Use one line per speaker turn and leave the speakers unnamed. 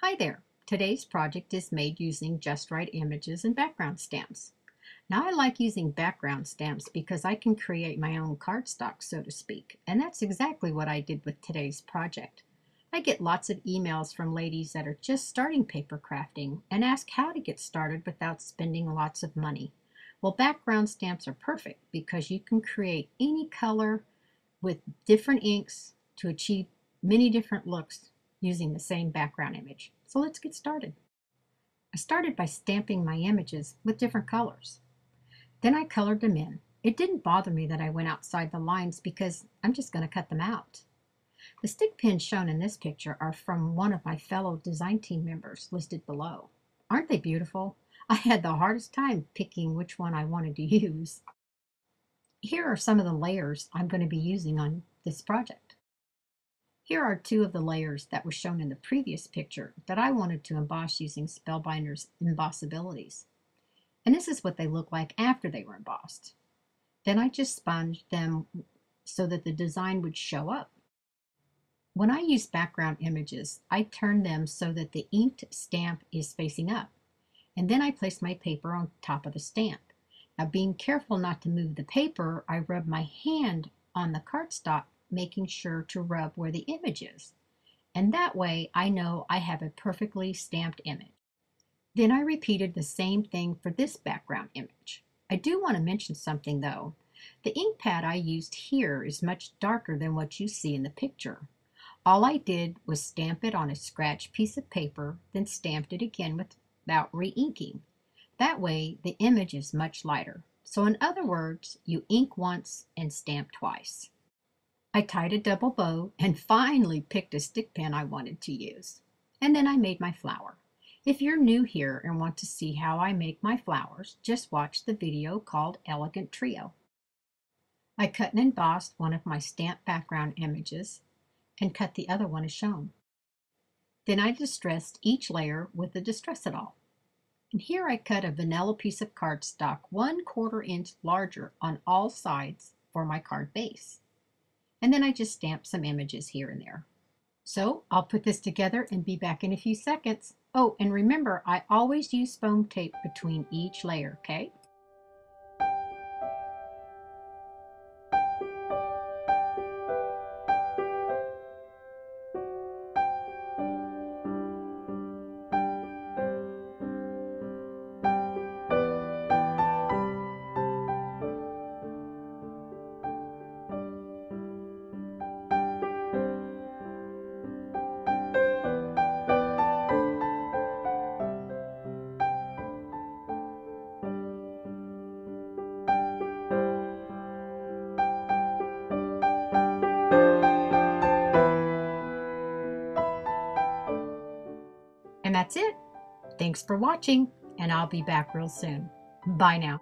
Hi there! Today's project is made using JustRite images and background stamps. Now I like using background stamps because I can create my own cardstock, so to speak, and that's exactly what I did with today's project. I get lots of emails from ladies that are just starting paper crafting and ask how to get started without spending lots of money. Well, background stamps are perfect because you can create any color with different inks to achieve many different looks using the same background image. So let's get started. I started by stamping my images with different colors. Then I colored them in. It didn't bother me that I went outside the lines because I'm just going to cut them out. The stick pins shown in this picture are from one of my fellow design team members listed below. Aren't they beautiful? I had the hardest time picking which one I wanted to use. Here are some of the layers I'm going to be using on this project. Here are two of the layers that were shown in the previous picture that I wanted to emboss using Spellbinder's embossabilities. And this is what they look like after they were embossed. Then I just sponged them so that the design would show up. When I use background images, I turn them so that the inked stamp is facing up. And then I place my paper on top of the stamp. Now, being careful not to move the paper, I rub my hand on the cardstock, making sure to rub where the image is. And that way I know I have a perfectly stamped image. Then I repeated the same thing for this background image. I do want to mention something though. The ink pad I used here is much darker than what you see in the picture. All I did was stamp it on a scratch piece of paper, then stamped it again without re-inking. That way the image is much lighter. So in other words, you ink once and stamp twice. I tied a double bow and finally picked a stick pin I wanted to use. And then I made my flower. If you're new here and want to see how I make my flowers, just watch the video called Elegant Trio. I cut and embossed one of my stamped background images and cut the other one as shown. Then I distressed each layer with the Distress-It-All. And here I cut a vanilla piece of cardstock 1/4 inch larger on all sides for my card base. And then I just stamped some images here and there. So I'll put this together and be back in a few seconds. Oh, and remember, I always use foam tape between each layer, okay? And that's it. Thanks for watching, and I'll be back real soon. Bye now.